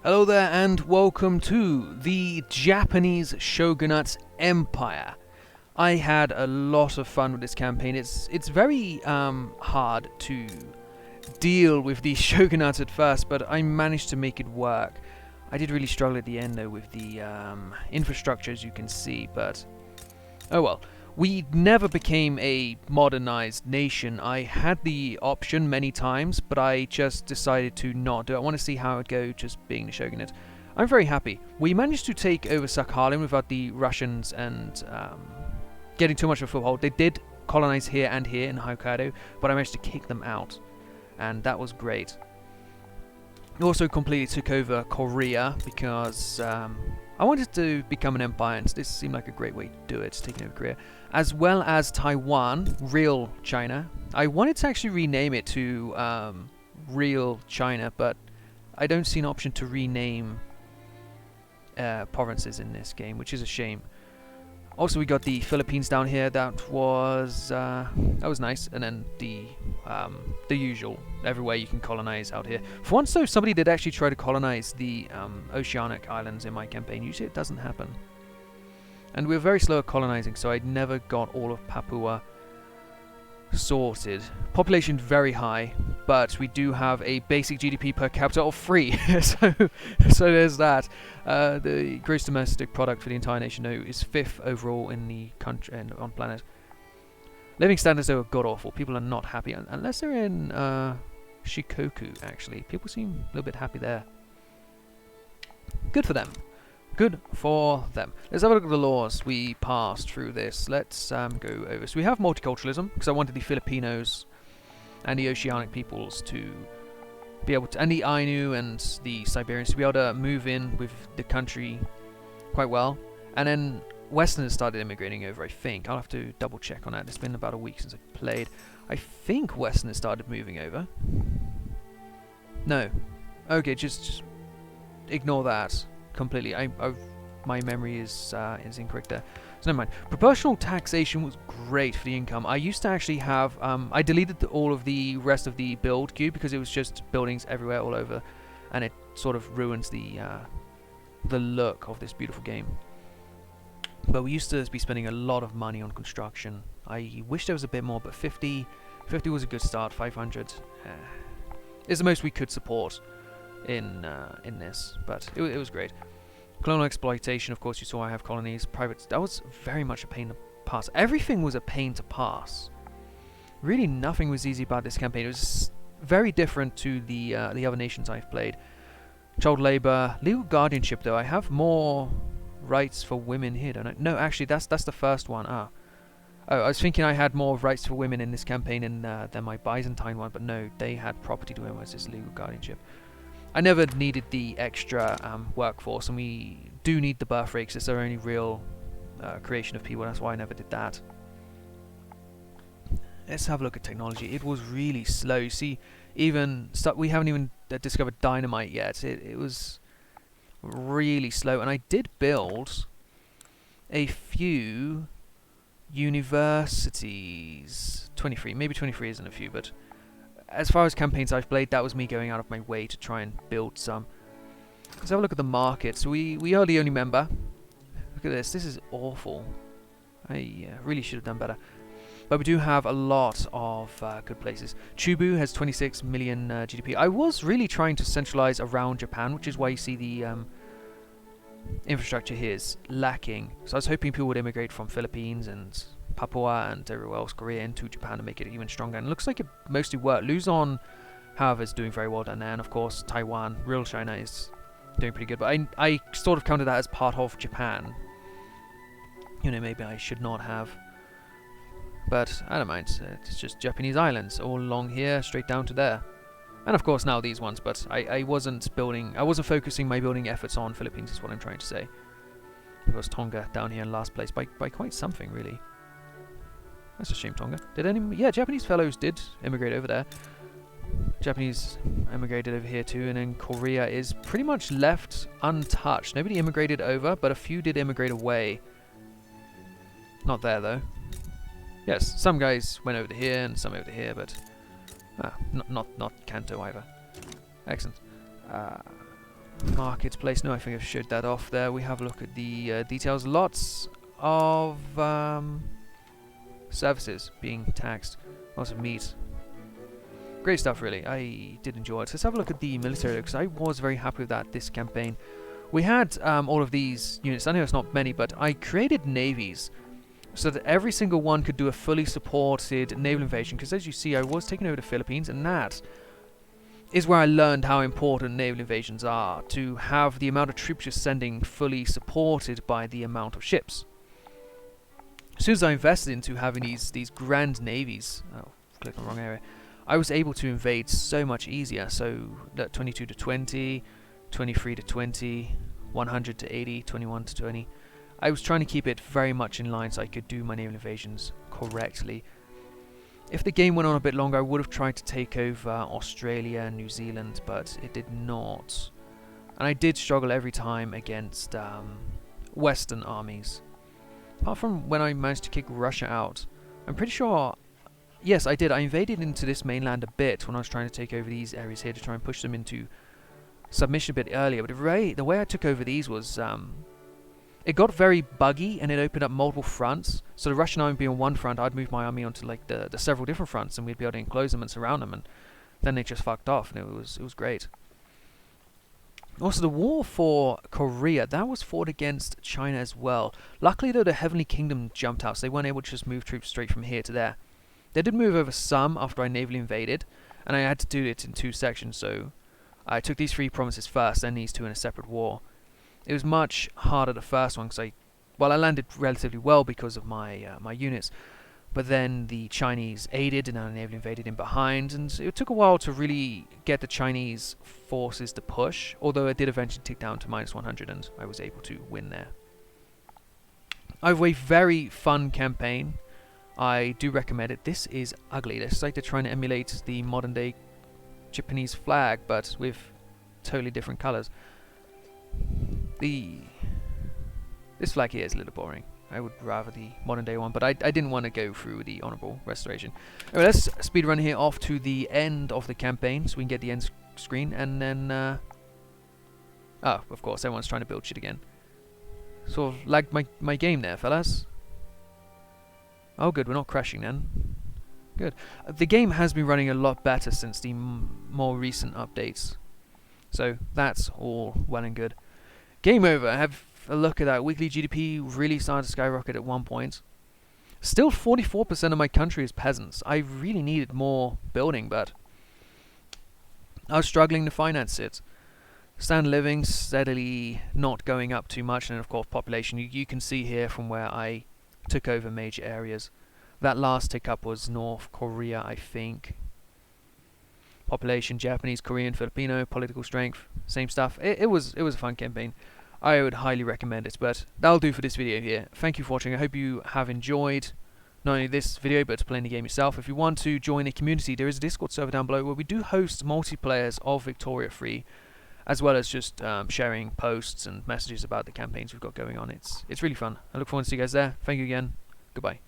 Hello there and welcome to the Japanese Shogunate Empire. I had a lot of fun with this campaign. It's very hard to deal with the shogunates at first, but I managed to make it work. I did really struggle at the end though with the infrastructure, as you can see, but oh well. We never became a modernized nation. I had the option many times, but I just decided to not do it. I want to see how it would go just being the shogunate. I'm very happy. We managed to take over Sakhalin without the Russians and getting too much of a foothold. They did colonize here and here in Hokkaido, but I managed to kick them out, and that was great. Also completely took over Korea because I wanted to become an empire, and this seemed like a great way to do it, taking over Korea. As well as Taiwan, real China. I wanted to actually rename it to real China, but I don't see an option to rename provinces in this game, which is a shame. Also, we got the Philippines down here. That was nice, and then the usual everywhere you can colonize out here. For once, though, somebody did actually try to colonize the oceanic islands in my campaign. Usually, it doesn't happen, and we're very slow at colonizing, so I never got all of Papua sorted. Population very high, but we do have a basic GDP per capita of 3. so there's that. The gross domestic product for the entire nation, though, is 5th overall in the country and on planet. Living standards, though, are god awful. People are not happy unless they're in Shikoku. Actually, people seem a little bit happy there. Good for them. Good for them. Let's have a look at the laws we passed through this. Let's go over. So we have multiculturalism, because I wanted the Filipinos and the oceanic peoples to be able to, and the Ainu and the Siberians, to be able to move in with the country quite well. And then Westerners started immigrating over, I think. I'll have to double check on that. It's been about a week since I played. I think Westerners started moving over. No. Okay, just ignore that completely. My memory is incorrect there. So never mind. Proportional taxation was great for the income. I used to actually have I deleted all of the rest of the build queue because it was just buildings everywhere all over, and it sort of ruins the look of this beautiful game. But we used to be spending a lot of money on construction. I wish there was a bit more, but 50 was a good start. 500 is the most we could support in this, but it was great. Colonial exploitation, of course, you saw I have colonies. Private, that was very much a pain to pass. Everything was a pain to pass. Really, nothing was easy about this campaign. It was very different to the other nations I've played. Child labor, legal guardianship, though. I have more rights for women here, don't I? No, actually, that's the first one. Oh, I was thinking I had more rights for women in this campaign than my Byzantine one, but no, they had property to women as this legal guardianship. I never needed the extra workforce, and we do need the birth rates. It's our only real creation of people. That's why I never did that. Let's have a look at technology. It was really slow. You see, even we haven't even discovered dynamite yet. It was really slow, and I did build a few universities. 23, maybe 23 isn't a few, but as far as campaigns I've played, that was me going out of my way to try and build some. Let's have a look at the markets. We are the only member. Look at this. This is awful. I really should have done better. But we do have a lot of good places. Chubu has 26 million GDP. I was really trying to centralize around Japan, which is why you see the infrastructure here is lacking. So I was hoping people would immigrate from Philippines and Papua and everywhere else, Korea, into Japan to make it even stronger. And it looks like it mostly worked. Luzon, however, is doing very well down there. And of course, Taiwan, real China, is doing pretty good. But I sort of counted that as part of Japan. You know, maybe I should not have. But I don't mind. It's just Japanese islands all along here, straight down to there. And of course now these ones. But I wasn't focusing my building efforts on Philippines, is what I'm trying to say. Because Tonga down here in last place by quite something, really. That's a shame, Tonga. Yeah, Japanese fellows did immigrate over there. Japanese immigrated over here too, and then Korea is pretty much left untouched. Nobody immigrated over, but a few did immigrate away. Not there, though. Yes, some guys went over to here and some over to here, but not Kanto either. Excellent. Marketplace. No, I think I've showed that off there. We have a look at the details. Lots of services being taxed. Lots of meat. Great stuff, really. I did enjoy it. So let's have a look at the military, because I was very happy with that this campaign. We had all of these units. I know it's not many, but I created navies so that every single one could do a fully supported naval invasion. Because as you see, I was taking over the Philippines, and that is where I learned how important naval invasions are, to have the amount of troops you're sending fully supported by the amount of ships. As soon as I invested into having these grand navies, oh, click on the wrong area, I was able to invade so much easier. So that 22 to 20, 23 to 20, 100 to 80, 21 to 20. I was trying to keep it very much in line so I could do my naval invasions correctly. If the game went on a bit longer, I would have tried to take over Australia and New Zealand, but it did not. And I did struggle every time against Western armies. Apart from when I managed to kick Russia out. I'm pretty sure... Yes, I did. I invaded into this mainland a bit when I was trying to take over these areas here to try and push them into submission a bit earlier. But the way I took over these was... it got very buggy, and it opened up multiple fronts. So the Russian army being on one front, I'd move my army onto like the several different fronts, and we'd be able to enclose them and surround them, and then they just fucked off, and it was great. Also, the war for Korea, that was fought against China as well. Luckily, though, the Heavenly Kingdom jumped out, so they weren't able to just move troops straight from here to there. They did move over some after I navally invaded, and I had to do it in 2 sections, so I took these 3 provinces first, then these 2 in a separate war. It was much harder the first one, because I landed relatively well because of my my units, but then the Chinese aided and I navally invaded in behind, and it took a while to really get the Chinese forces to push, although it did eventually tick down to -100 and I was able to win there. I have a very fun campaign. I do recommend it. This is ugly. It's like they're trying to emulate the modern day Japanese flag, but with totally different colours. This flag here is a little boring. I would rather the modern day one, but I didn't want to go through the honourable restoration. Anyway, let's speed run here off to the end of the campaign so we can get the end screen, and then oh, of course, everyone's trying to build shit again. Sort of lagged my game there, fellas. Oh good, we're not crashing then. Good. The game has been running a lot better since the more recent updates, so that's all well and good. Game over. Have a look at that. Weekly GDP really started to skyrocket at one point. Still 44% of my country is peasants. I really needed more building, but I was struggling to finance it. Standard living steadily not going up too much, and of course population. You can see here from where I took over major areas. That last tick up was North Korea, I think. Population, Japanese, Korean, Filipino, political strength, same stuff. It was a fun campaign. I would highly recommend it, but that'll do for this video here. Thank you for watching. I hope you have enjoyed not only this video, but playing the game yourself. If you want to join the community, there is a Discord server down below where we do host multiplayers of Victoria Free, as well as just sharing posts and messages about the campaigns we've got going on. It's really fun. I look forward to see you guys there. Thank you again. Goodbye.